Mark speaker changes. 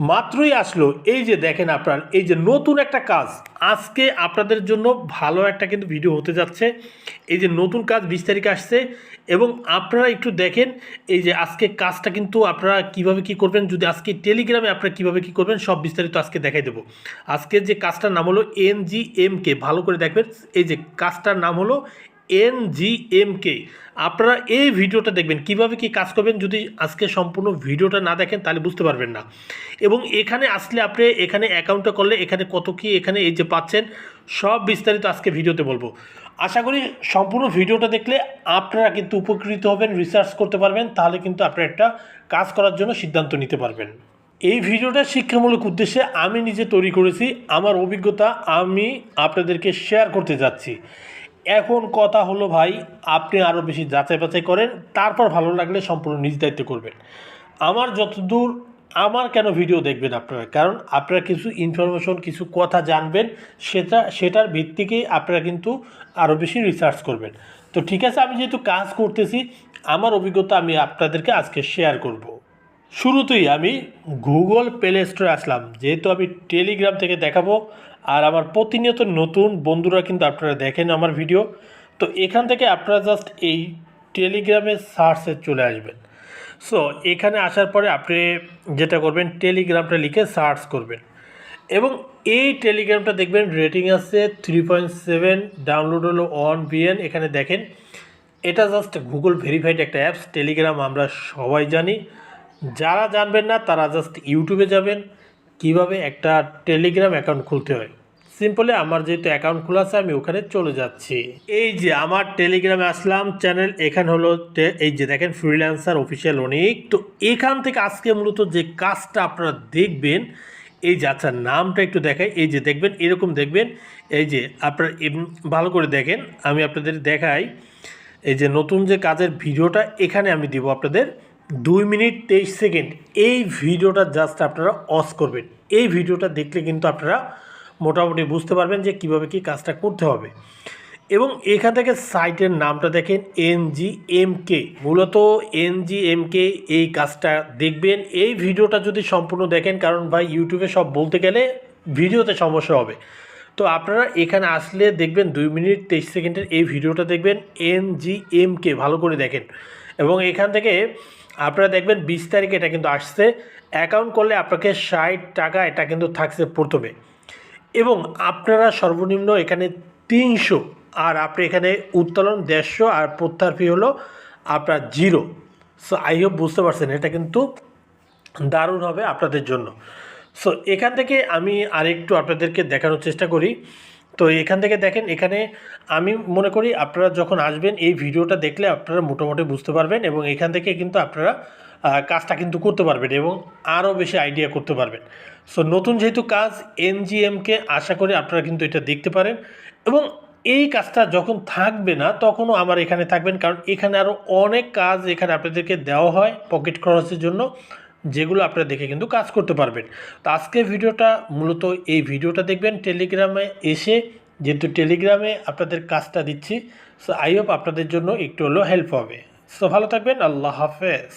Speaker 1: মাত্রই আসলো এই যে দেখেন আপনার এই যে নতুন একটা কাজ আজকে আপনাদের জন্য ভালো একটা কিন্তু ভিডিও হতে যাচ্ছে। এই যে নতুন কাজ 20 তারিখে আসছে এবং আপনারা একটু দেখেন এই যে আজকে কাজটা কিন্তু আপনারা কিভাবে কি করবেন, যদি আজকে টেলিগ্রামে আপনারা কিভাবে কি করবেন সব বিস্তারিত আজকে দেখাই দেবো। আজকে যে কাজটার নাম হলো NGMK, ভালো করে দেখবেন। এই যে কাজটার নাম হলো NGMK। আপনারা এই ভিডিওটা দেখবেন কিভাবে কি কাজ করবেন, যদি আজকে সম্পূর্ণ ভিডিওটা না দেখেন তাহলে বুঝতে পারবেন না। এবং এখানে আসলে আপনি এখানে অ্যাকাউন্টটা করলে এখানে কত কি এখানে এই যে পাচ্ছেন সব বিস্তারিত আজকে ভিডিওতে বলবো। আশা করি সম্পূর্ণ ভিডিওটা দেখলে আপনারা কিন্তু উপকৃত হবেন, রিসার্চ করতে পারবেন, তাহলে কিন্তু আপনারা একটা কাজ করার জন্য সিদ্ধান্ত নিতে পারবেন। এই ভিডিওটা শিক্ষামূলক উদ্দেশ্যে আমি নিজে তৈরি করেছি, আমার অভিজ্ঞতা আমি আপনাদেরকে শেয়ার করতে যাচ্ছি। এখন কথা হলো ভাই, আপনি আরও বেশি যাচাই বাছাই করেন, তারপর ভালো লাগলে সম্পূর্ণ নিজ দায়িত্বে করবেন। আমার যতদূর আমার কেন ভিডিও দেখবেন আপনারা, কারণ আপনারা কিছু ইনফরমেশন কিছু কথা জানবেন, সেটার ভিত্তিকেই আপনারা কিন্তু আরও বেশি রিসার্চ করবেন। তো ঠিক আছে, আমি যেহেতু কাজ করতেছি আমার অভিজ্ঞতা আমি আপনাদেরকে আজকে শেয়ার করব। শুরুতেই আমি গুগল প্লে স্টোরে আসলাম, যেহেতু আমি টেলিগ্রাম থেকে দেখাবো আর আমার প্রতিনিয়ত নতুন বন্ধুরা কিন্তু আপনারা দেখেন আমার ভিডিও। তো এখান থেকে আপনারা জাস্ট এই টেলিগ্রামের সার্চে চলে আসবেন। সো এখানে আসার পরে আপনি যেটা করবেন টেলিগ্রামটা লিখে সার্চ করবেন এবং এই টেলিগ্রামটা দেখবেন রেটিং আছে 3.7, ডাউনলোড হলো 1 BN। এখানে দেখেন এটা জাস্ট গুগল ভেরিফাইড একটা অ্যাপস। টেলিগ্রাম আমরা সবাই জানি, যারা জানবেন না তারা জাস্ট ইউটিউবে যাবেন কিভাবে একটা টেলিগ্রাম অ্যাকাউন্ট খুলতে হয়। সিম্পলি আমার যেহেতু অ্যাকাউন্ট খোলা আছে আমি ওখানে চলে যাচ্ছি। এই যে আমার টেলিগ্রামে আসলাম, চ্যানেল এখানে হলো এই যে দেখেন ফ্রিল্যান্সার অফিসিয়াল অনেক। তো এখান থেকে আজকে মূলত যে কাজটা আপনারা দেখবেন, এই যে আচ্ছা নামটা একটু দেখাই, এই যে দেখবেন এরকম দেখবেন। এই যে আপনারা ভালো করে দেখেন, আমি আপনাদের দেখাই। এই যে নতুন যে কাজের ভিডিওটা এখানে আমি দিব আপনাদের 2 মিনিট 23 সেকেন্ড। এই ভিডিওটা জাস্ট আপনারা অস করবেন। এই ভিডিওটা দেখলে কিন্তু আপনারা মোটামুটি বুঝতে পারবেন যে কিভাবে কি কাজটা করতে হবে। এবং এখান থেকে সাইটের নামটা দেখেন NGMK, মূলত NGMK এই কাজটা দেখবেন। এই ভিডিওটা যদি সম্পূর্ণ দেখেন, কারণ ভাই ইউটিউবে সব বলতে গেলে ভিডিওতে সমস্যা হবে। তো আপনারা এখানে আসলে দেখবেন 2 মিনিট 23 সেকেন্ডের এই ভিডিওটা দেখবেন NGMK, ভালো করে দেখেন। এবং এখান থেকে আপনারা দেখবেন 20 তারিখে এটা কিন্তু আসছে। অ্যাকাউন্ট করলে আপনাকে 60 টাকা এটা কিন্তু থাকছে প্রথমে, এবং আপনারা সর্বনিম্ন এখানে 300, আর আপনি এখানে উত্তোলন 150 আর প্রত্যাহার ফি হলো আপনার 0। সো আই হোপ বুঝতে পারছেন, এটা কিন্তু দারুণ হবে আপনাদের জন্য। সো এখান থেকে আমি আরেকটু আপনাদেরকে দেখানোর চেষ্টা করি। তো এখান থেকে দেখেন, এখানে আমি মনে করি আপনারা যখন আসবেন এই ভিডিওটা দেখলে আপনারা মোটামুটি বুঝতে পারবেন এবং এখান থেকে কিন্তু আপনারা কাজটা কিন্তু করতে পারবেন এবং আরও বেশি আইডিয়া করতে পারবেন। সো নতুন যেহেতু কাজ NGMকে, আশা করি আপনারা কিন্তু এটা দেখতে পারেন। এবং এই কাজটা যখন থাকবে না তখনও আমার এখানে থাকবেন, কারণ এখানে আরও অনেক কাজ এখানে আপনাদেরকে দেওয়া হয় পকেট খরচের জন্য, যেগুলো আপনারা দেখে কিন্তু কাজ করতে পারবেন। তো আজকের ভিডিওটা মূলত এই ভিডিওটা দেখবেন টেলিগ্রামে এসে, যেহেতু টেলিগ্রামে আপনাদের কাজটা দিচ্ছি। সো আই হোপ আপনাদের জন্য একটু হলেও হেল্প হবে। সো ভালো থাকবেন, আল্লাহ হাফেজ।